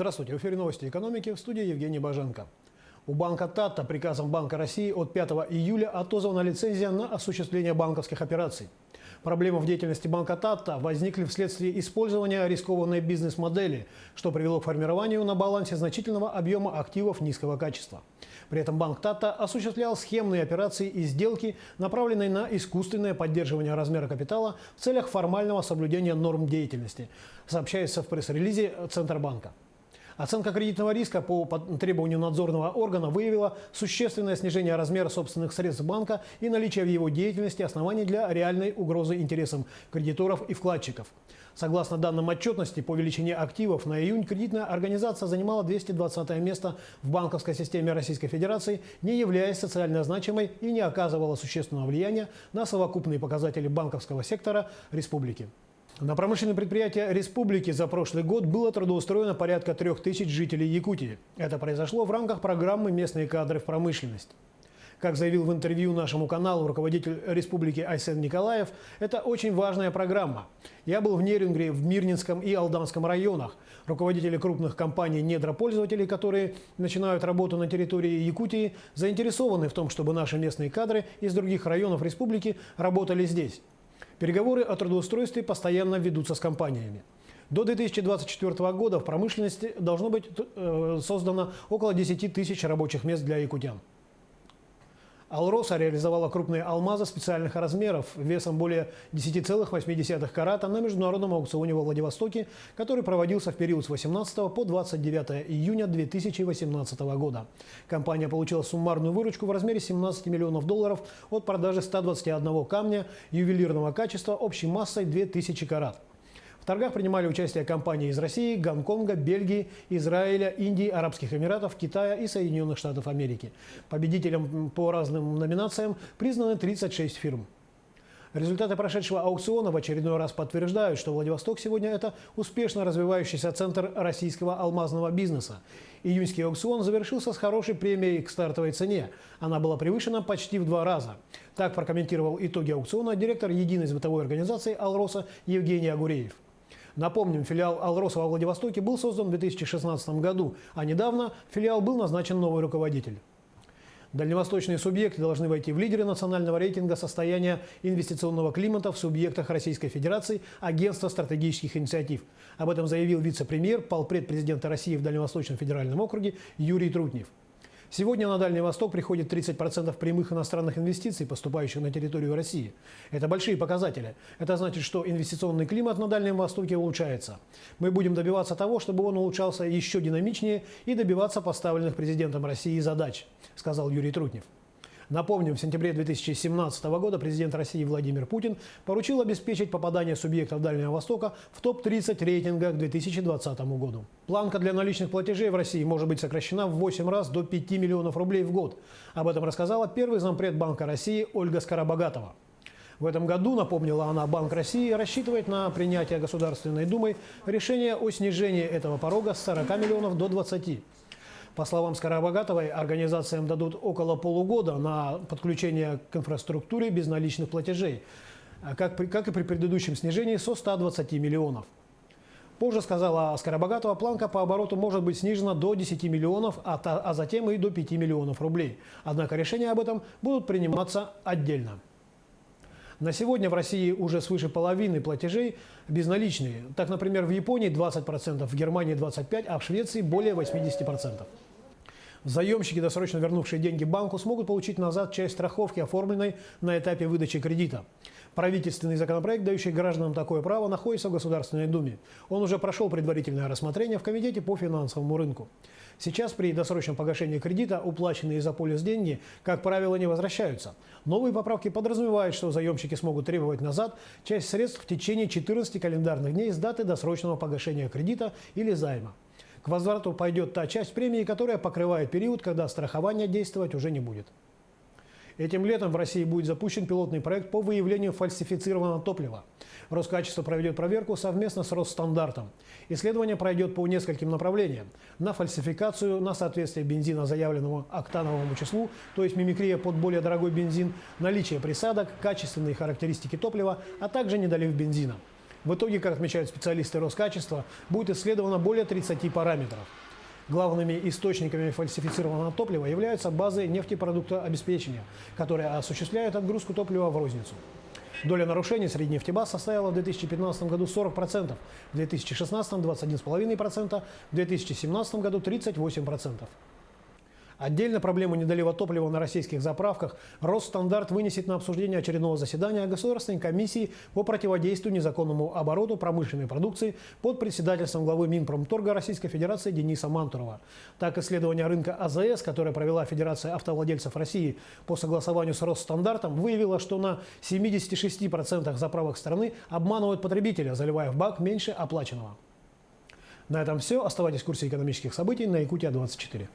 Здравствуйте, в эфире новости экономики, в студии Евгений Боженко. У банка Тата приказом Банка России от 5 июля отозвана лицензия на осуществление банковских операций. Проблемы в деятельности банка Тата возникли вследствие использования рискованной бизнес-модели, что привело к формированию на балансе значительного объема активов низкого качества. При этом банк Тата осуществлял схемные операции и сделки, направленные на искусственное поддерживание размера капитала в целях формального соблюдения норм деятельности, сообщается в пресс-релизе Центробанка. Оценка кредитного риска по требованию надзорного органа выявила существенное снижение размера собственных средств банка и наличие в его деятельности оснований для реальной угрозы интересам кредиторов и вкладчиков. Согласно данным отчетности, по величине активов на июнь кредитная организация занимала 220 место в банковской системе Российской Федерации, не являясь социально значимой и не оказывала существенного влияния на совокупные показатели банковского сектора республики. На промышленные предприятия республики за прошлый год было трудоустроено порядка 3000 жителей Якутии. Это произошло в рамках программы «Местные кадры в промышленность». Как заявил в интервью нашему каналу руководитель республики Айсен Николаев, это очень важная программа. Я был в Нерюнгри, в Мирнинском и Алданском районах. Руководители крупных компаний-недропользователей, которые начинают работу на территории Якутии, заинтересованы в том, чтобы наши местные кадры из других районов республики работали здесь. Переговоры о трудоустройстве постоянно ведутся с компаниями. До 2024 года в промышленности должно быть создано около 10 тысяч рабочих мест для якутян. Алроса реализовала крупные алмазы специальных размеров весом более 10,8 карата на международном аукционе во Владивостоке, который проводился в период с 18 по 29 июня 2018 года. Компания получила суммарную выручку в размере 17 миллионов долларов от продажи 121 камня ювелирного качества общей массой 2000 карат. В торгах принимали участие компании из России, Гонконга, Бельгии, Израиля, Индии, Арабских Эмиратов, Китая и Соединенных Штатов Америки. Победителем по разным номинациям признаны 36 фирм. Результаты прошедшего аукциона в очередной раз подтверждают, что Владивосток сегодня – это успешно развивающийся центр российского алмазного бизнеса. Июньский аукцион завершился с хорошей премией к стартовой цене. Она была превышена почти в 2 раза. Так прокомментировал итоги аукциона директор единой сбытовой организации «Алроса» Евгений Агуреев. Напомним, филиал «Алроса» во Владивостоке был создан в 2016 году, а недавно в филиал был назначен новый руководитель. Дальневосточные субъекты должны войти в лидеры национального рейтинга состояния инвестиционного климата в субъектах Российской Федерации Агентства стратегических инициатив. Об этом заявил вице-премьер, полпред президента России в Дальневосточном федеральном округе Юрий Трутнев. Сегодня на Дальний Восток приходит 30% прямых иностранных инвестиций, поступающих на территорию России. Это большие показатели. Это значит, что инвестиционный климат на Дальнем Востоке улучшается. Мы будем добиваться того, чтобы он улучшался еще динамичнее и добиваться поставленных президентом России задач, сказал Юрий Трутнев. Напомним, в сентябре 2017 года президент России Владимир Путин поручил обеспечить попадание субъектов Дальнего Востока в топ-30 рейтинга к 2020 году. Планка для наличных платежей в России может быть сокращена в 8 раз до 5 миллионов рублей в год. Об этом рассказала первый зампред Банка России Ольга Скоробогатова. В этом году, напомнила она, Банк России рассчитывает на принятие Государственной Думой решения о снижении этого порога с 40 миллионов до 20. По словам Скоробогатовой, организациям дадут около полугода на подключение к инфраструктуре безналичных платежей, как и при предыдущем снижении со 120 миллионов. Позже, сказала Скоробогатова, планка по обороту может быть снижена до 10 миллионов, а затем и до 5 миллионов рублей. Однако решения об этом будут приниматься отдельно. На сегодня в России уже свыше половины платежей безналичные. Так, например, в Японии 20%, в Германии 25%, а в Швеции более 80%. Заемщики, досрочно вернувшие деньги банку, смогут получить назад часть страховки, оформленной на этапе выдачи кредита. Правительственный законопроект, дающий гражданам такое право, находится в Государственной Думе. Он уже прошел предварительное рассмотрение в Комитете по финансовому рынку. Сейчас при досрочном погашении кредита уплаченные за полис деньги, как правило, не возвращаются. Новые поправки подразумевают, что заемщики смогут требовать назад часть средств в течение 14 календарных дней с даты досрочного погашения кредита или займа. К возврату пойдет та часть премии, которая покрывает период, когда страхование действовать уже не будет. Этим летом в России будет запущен пилотный проект по выявлению фальсифицированного топлива. Роскачество проведет проверку совместно с Росстандартом. Исследование пройдет по нескольким направлениям. На фальсификацию, на соответствие бензина заявленному октановому числу, то есть мимикрия под более дорогой бензин, наличие присадок, качественные характеристики топлива, а также недолив бензина. В итоге, как отмечают специалисты Роскачества, будет исследовано более 30 параметров. Главными источниками фальсифицированного топлива являются базы нефтепродуктообеспечения, которые осуществляют отгрузку топлива в розницу. Доля нарушений среди нефтебаз составила в 2015 году 40%, в 2016 – 21,5%, в 2017 году – 38%. Отдельно проблему недолива топлива на российских заправках Росстандартъ вынесет на обсуждение очередного заседания Государственной комиссии по противодействию незаконному обороту промышленной продукции под председательством главы Минпромторга Российской Федерации Дениса Мантурова. Так, исследование рынка АЗС, которое провела Федерация автовладельцев России по согласованию с Росстандартом, выявило, что на 76% заправок страны обманывают потребителя, заливая в бак меньше оплаченного. На этом все. Оставайтесь в курсе экономических событий на Якутия-24.